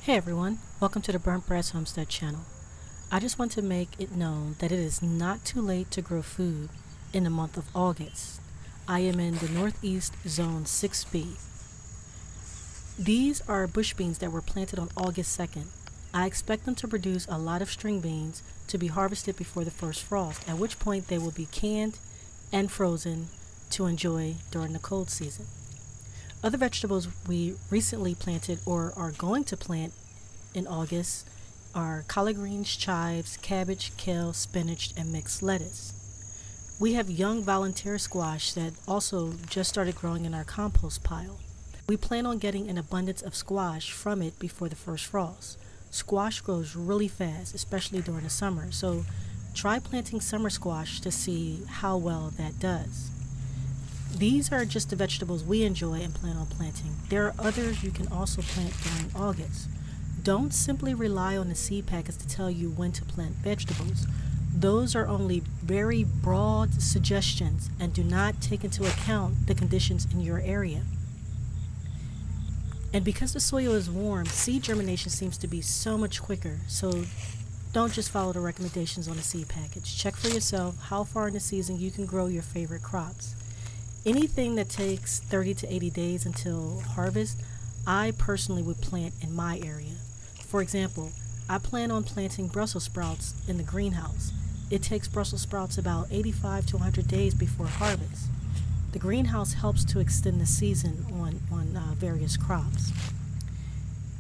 Hey everyone, welcome to the Burnt Brass Homestead channel. I just want to make it known that it is not too late to grow food in the month of August. I am in the Northeast Zone 6B. These are bush beans that were planted on August 2nd. I expect them to produce a lot of string beans to be harvested before the first frost, at which point they will be canned and frozen to enjoy during the cold season. Other vegetables we recently planted or are going to plant in August are collard greens, chives, cabbage, kale, spinach, and mixed lettuce. We have young volunteer squash that also just started growing in our compost pile. We plan on getting an abundance of squash from it before the first frost. Squash grows really fast, especially during the summer, so try planting summer squash to see how well that does. These are just the vegetables we enjoy and plan on planting. There are others you can also plant during August. Don't simply rely on the seed packets to tell you when to plant vegetables. Those are only very broad suggestions and do not take into account the conditions in your area. And because the soil is warm, seed germination seems to be so much quicker. So don't just follow the recommendations on the seed package. Check for yourself how far in the season you can grow your favorite crops. Anything that takes 30 to 80 days until harvest, I personally would plant in my area. For example, I plan on planting Brussels sprouts in the greenhouse. It takes Brussels sprouts about 85 to 100 days before harvest. The greenhouse helps to extend the season on various crops.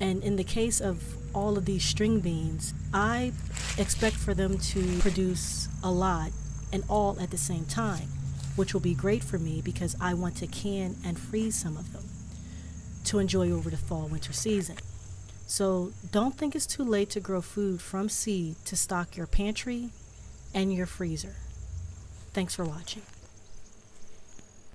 And in the case of all of these string beans, I expect for them to produce a lot and all at the same time, which will be great for me because I want to can and freeze some of them to enjoy over the fall-winter season. So don't think it's too late to grow food from seed to stock your pantry and your freezer. Thanks for watching.